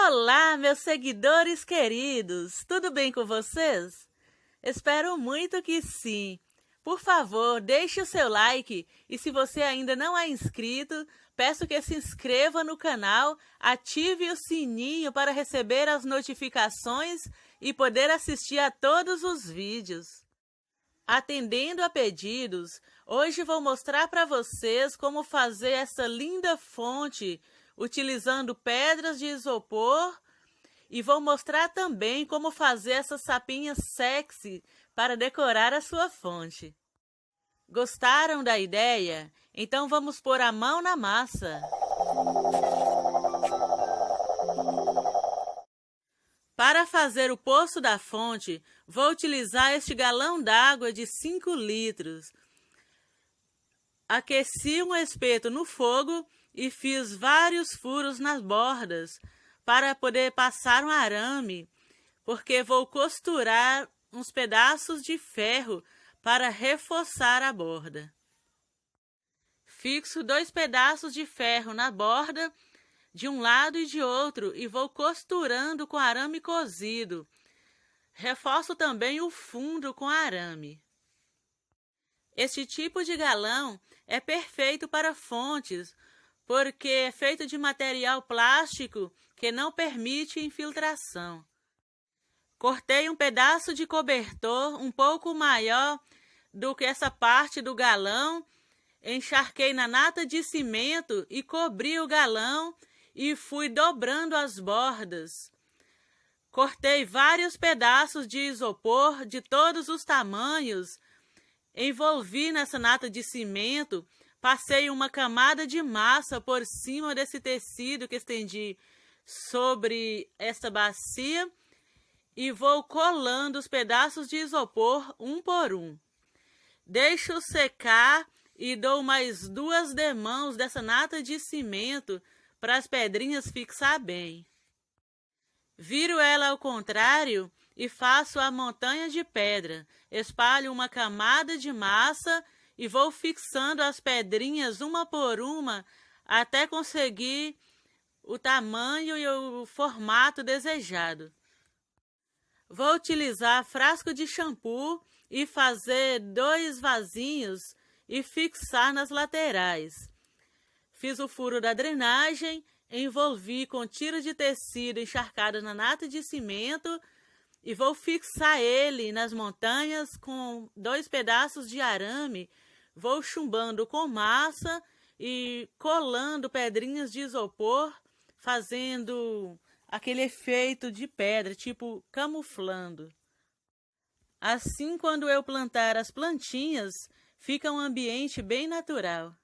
Olá, meus seguidores queridos! Tudo bem com vocês? Espero muito que sim. Por favor, deixe o seu like e se você ainda não é inscrito, peço que se inscreva no canal, ative o sininho para receber as notificações e poder assistir a todos os vídeos. Atendendo a pedidos, hoje vou mostrar para vocês como fazer essa linda fonte utilizando pedras de isopor e vou mostrar também como fazer essas sapinhas sexy para decorar a sua fonte. Gostaram da ideia? Então vamos pôr a mão na massa. Para fazer o poço da fonte, vou utilizar este galão d'água de 5 litros. Aqueci um espeto no fogo e fiz vários furos nas bordas para poder passar um arame, porque vou costurar uns pedaços de ferro para reforçar a borda. Fixo 2 pedaços de ferro na borda de um lado e de outro e vou costurando com arame cozido. Reforço também o fundo com arame. Este tipo de galão é perfeito para fontes, porque é feito de material plástico que não permite infiltração. Cortei um pedaço de cobertor um pouco maior do que essa parte do galão, encharquei na nata de cimento e cobri o galão e fui dobrando as bordas. Cortei vários pedaços de isopor de todos os tamanhos, envolvi nessa nata de cimento, passei uma camada de massa por cima desse tecido que estendi sobre esta bacia e vou colando os pedaços de isopor um por um. Deixo secar e dou mais 2 demãos dessa nata de cimento para as pedrinhas fixar bem. Viro ela ao contrário e faço a montanha de pedra. Espalho uma camada de massa e vou fixando as pedrinhas uma por uma até conseguir o tamanho e o formato desejado. Vou utilizar frasco de shampoo e fazer 2 vasinhos e fixar nas laterais. Fiz o furo da drenagem, envolvi com tiro de tecido encharcado na nata de cimento e vou fixar ele nas montanhas com 2 pedaços de arame. Vou chumbando com massa e colando pedrinhas de isopor, fazendo aquele efeito de pedra, tipo camuflando. Assim, quando eu plantar as plantinhas, fica um ambiente bem natural.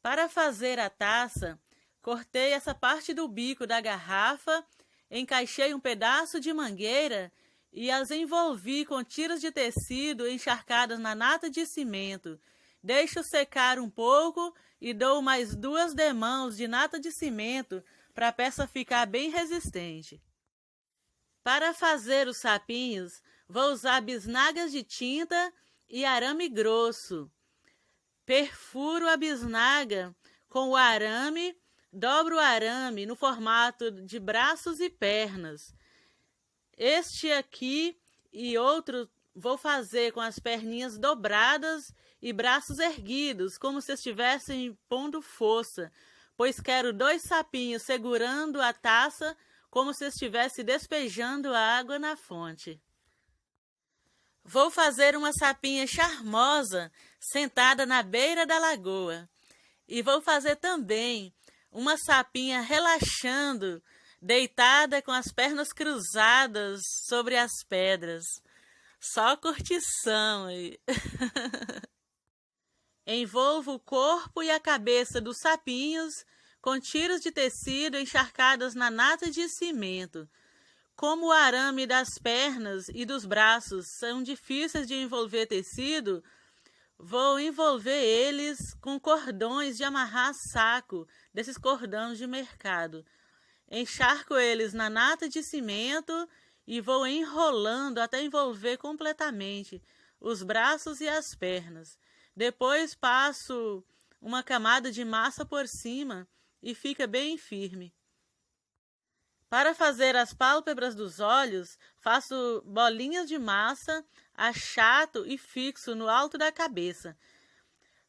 Para fazer a taça, cortei essa parte do bico da garrafa, encaixei um pedaço de mangueira e as envolvi com tiras de tecido encharcadas na nata de cimento. Deixo secar um pouco e dou mais 2 demãos de nata de cimento para a peça ficar bem resistente. Para fazer os sapinhos, vou usar bisnagas de tinta e arame grosso. Perfuro a bisnaga com o arame, dobro o arame no formato de braços e pernas. Este aqui e outro vou fazer com as perninhas dobradas e braços erguidos, como se estivessem pondo força, pois quero 2 sapinhos segurando a taça como se estivesse despejando água na fonte. Vou fazer uma sapinha charmosa sentada na beira da lagoa. E vou fazer também uma sapinha relaxando, deitada com as pernas cruzadas sobre as pedras. Só curtição. Envolvo o corpo e a cabeça dos sapinhos com tiras de tecido encharcadas na nata de cimento. Como o arame das pernas e dos braços são difíceis de envolver tecido, vou envolver eles com cordões de amarrar saco, desses cordões de mercado. Encharco eles na nata de cimento e vou enrolando até envolver completamente os braços e as pernas. Depois passo uma camada de massa por cima e fica bem firme. Para fazer as pálpebras dos olhos, faço bolinhas de massa, achato e fixo no alto da cabeça.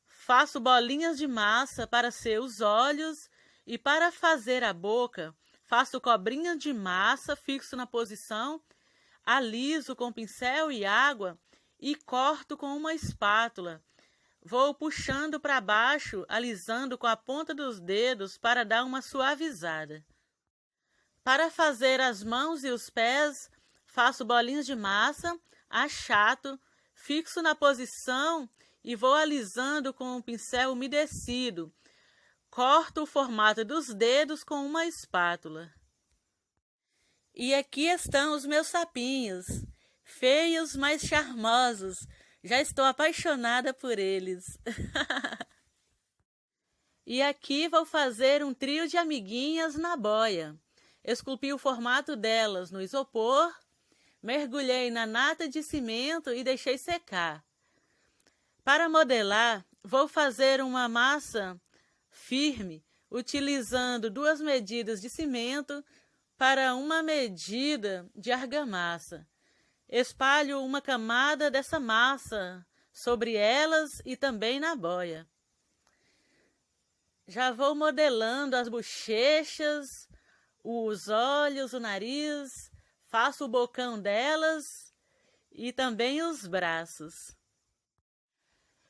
Faço bolinhas de massa para ser os olhos e para fazer a boca, faço cobrinhas de massa, fixo na posição, aliso com pincel e água e corto com uma espátula. Vou puxando para baixo, alisando com a ponta dos dedos para dar uma suavizada. Para fazer as mãos e os pés, faço bolinhas de massa, achato, fixo na posição e vou alisando com um pincel umedecido. Corto o formato dos dedos com uma espátula. E aqui estão os meus sapinhos, feios, mas charmosos. Já estou apaixonada por eles. E aqui vou fazer um trio de amiguinhas na boia. Esculpi o formato delas no isopor, mergulhei na nata de cimento e deixei secar. Para modelar, vou fazer uma massa firme, utilizando 2 medidas de cimento para 1 medida de argamassa. Espalho uma camada dessa massa sobre elas e também na boia. Já vou modelando as bochechas, os olhos, o nariz, faço o bocão delas e também os braços.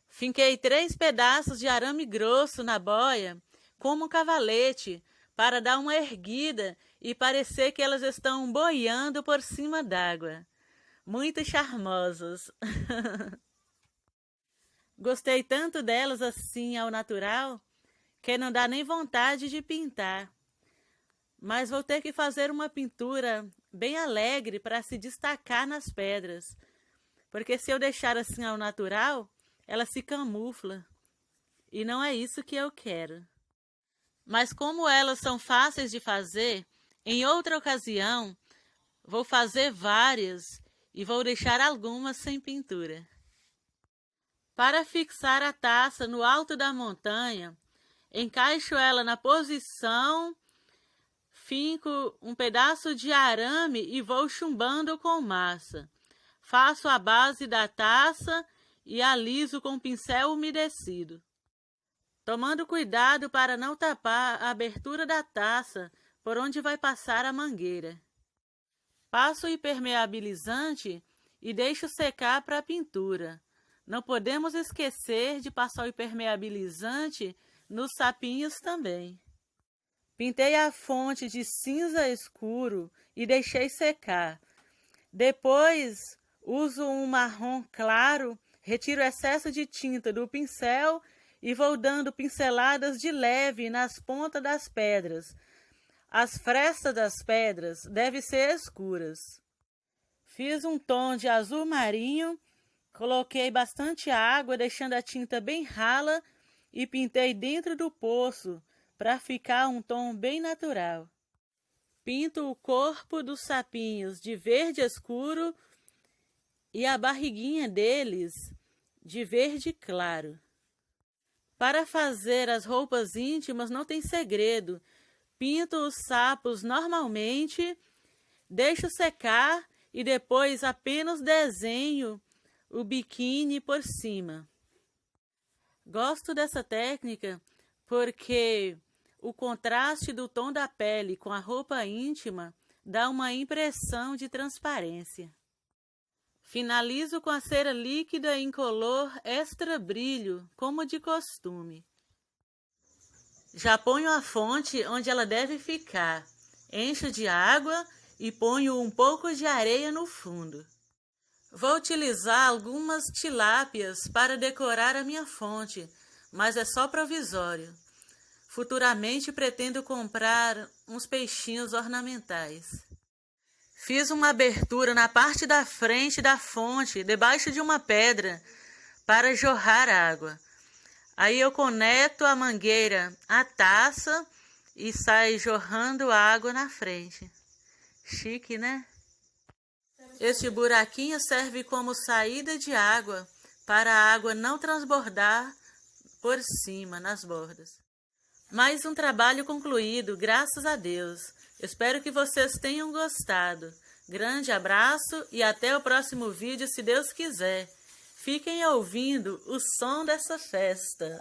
Finquei 3 pedaços de arame grosso na boia, como um cavalete, para dar uma erguida e parecer que elas estão boiando por cima d'água. Muito charmosas. Gostei tanto delas assim ao natural, que não dá nem vontade de pintar. Mas vou ter que fazer uma pintura bem alegre para se destacar nas pedras, porque se eu deixar assim ao natural, ela se camufla, e não é isso que eu quero. Mas como elas são fáceis de fazer, em outra ocasião, vou fazer várias e vou deixar algumas sem pintura. Para fixar a taça no alto da montanha, encaixo ela na posição, finco um pedaço de arame e vou chumbando com massa. Faço a base da taça e aliso com pincel umedecido, tomando cuidado para não tapar a abertura da taça por onde vai passar a mangueira. Passo o impermeabilizante e deixo secar para a pintura. Não podemos esquecer de passar o impermeabilizante nos sapinhos também. Pintei a fonte de cinza escuro e deixei secar. Depois, uso um marrom claro, retiro o excesso de tinta do pincel e vou dando pinceladas de leve nas pontas das pedras. As frestas das pedras devem ser escuras. Fiz um tom de azul marinho, coloquei bastante água, deixando a tinta bem rala e pintei dentro do poço, para ficar um tom bem natural. Pinto o corpo dos sapinhos de verde escuro e a barriguinha deles de verde claro. Para fazer as roupas íntimas não tem segredo. Pinto os sapos normalmente, deixo secar e depois apenas desenho o biquíni por cima. Gosto dessa técnica porque o contraste do tom da pele com a roupa íntima dá uma impressão de transparência. Finalizo com a cera líquida incolor extra brilho, como de costume. Já ponho a fonte onde ela deve ficar. Encho de água e ponho um pouco de areia no fundo. Vou utilizar algumas tilápias para decorar a minha fonte, mas é só provisório. Futuramente pretendo comprar uns peixinhos ornamentais. Fiz uma abertura na parte da frente da fonte, debaixo de uma pedra, para jorrar água. Aí eu conecto a mangueira à taça e sai jorrando água na frente. Chique, né? Este buraquinho serve como saída de água, para a água não transbordar por cima, nas bordas. Mais um trabalho concluído, graças a Deus. Espero que vocês tenham gostado. Grande abraço e até o próximo vídeo, se Deus quiser. Fiquem ouvindo o som dessa festa.